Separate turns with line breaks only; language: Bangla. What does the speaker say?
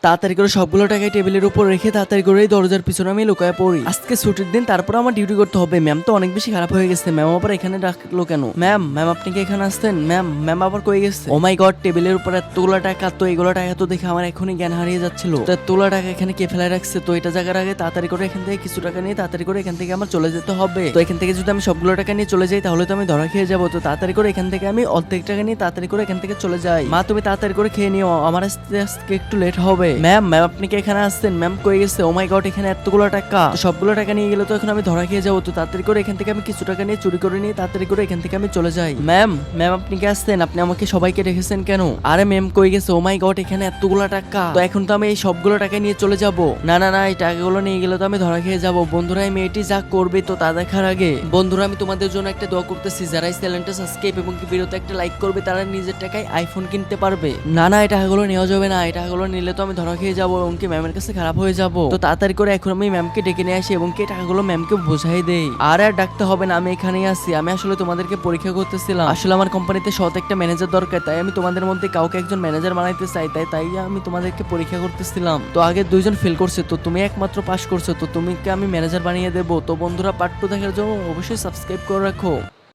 তাড়াতাড়ি করে সবগুলো টাকা টেবিলের উপর রেখে তাড়াতাড়ি করে দরজার পিছনে আমি লুকায় পড়ি। আজকে ছুটির দিন, তারপর আমার ডিউটি করতে হবে। ম্যাম তো অনেক বেশি খারাপ হয়ে গেছে। ম্যাম আবার এখানে ডাকলো কেন? ম্যাম ম্যাম আপনি কি এখানে আসতেন? ম্যাম ম্যাম আবার কই গেছে? ও মাই গড, টেবিলের উপর এতগুলো টাকা, তো এগুলো টাকা তো দেখে আমার এখনই জ্ঞান হারিয়ে যাচ্ছিল। তো এতগুলো টাকা এখানে কে ফেলে রাখছে? তো এটা জায়গার আগে তাড়াতাড়ি করে এখান থেকে কিছু টাকা নিয়ে তাড়াতাড়ি করে এখান থেকে আমার চলে যেতে হবে। তো এখান থেকে যদি আমি সবগুলো টাকা নিয়ে চলে যাই তাহলে তো আমি ধরা খেয়ে যাবো। তো তাড়াতাড়ি করে এখান থেকে আমি অর্ধেক টাকা নিয়ে তাড়াতাড়ি করে এখান থেকে চলে যাই। মা তুমি তাড়াতাড়ি করে খেয়ে নিও, আমার আজকে একটু লেট হবে। ম্যাম ম্যাম আপনি কি এখানে আসছেন? ম্যাম কই গেছে? ও মাই গড, এখানে এতগুলো টাকা, তো সবগুলো টাকা নিয়ে গেলে তো এখন আমি ধরা খেয়ে যাবো। তো তাড়াতাড়ি করে এখান থেকে আমি কিছু টাকা নিয়ে চুরি করে নিয়ে তাড়াতাড়ি করে এখান থেকে আমি চলে যাই। ম্যাম ম্যাম আপনি কি আসছেন? আপনি আমাকে সবাইকে রেখেছেন কেন? আরে ম্যাম কই গেছে? ও মাই গড, এখানে এতগুলো টাকা, তো এখন তো আমি এই সবগুলো টাকা নিয়ে চলে যাব। না না না, এই টাকাগুলো নিয়ে গেলে তো আমি ধরা খেয়ে যাব। বন্ধুরা এই মেয়েটি যা করবে তো তা দেখার আগে বন্ধুরা আমি তোমাদের জন্য একটা দোয়া করতেছি, যারা এই চ্যানেলটা সাবস্ক্রাইব এবং ভিডিওতে একটা লাইক করবে তারা নিজের টাকায় আইফোন কিনতে পারবে। না না, এই টাকাগুলো নেওয়া যাবে না, এই টাকাগুলো নিলে তো আমি ধরা খেয়ে যাবো এবং কি ম্যামের কাছে খারাপ হয়ে যাব। তো তাড়াতাড়ি করে এখন আমি ম্যামকে ডেকে নিয়ে আসি এবং কি টাকাগুলো ম্যামকে বোঝাই দেই। আর ডাকতে হবে না, আমি এখানেই আছি। আমি আসলে তোমাদেরকে পরীক্ষা করতেছিলাম। আসলে আমার কোম্পানিতে সৎ একটা ম্যানেজার দরকার, তাই আমি তোমাদের মধ্যে কাউকে একজন ম্যানেজার বানাইতে চাই। তাই আমি তোমাদেরকে পরীক্ষা করতেছিলাম। তো আগে দুইজন ফেল করছে, তো তুমি একমাত্র পাস করছো, তো তুমি আমি ম্যানেজার বানিয়ে দেবো। তো বন্ধুরা পার্ট 2 দেখার জন্য অবশ্যই সাবস্ক্রাইব করে রাখো।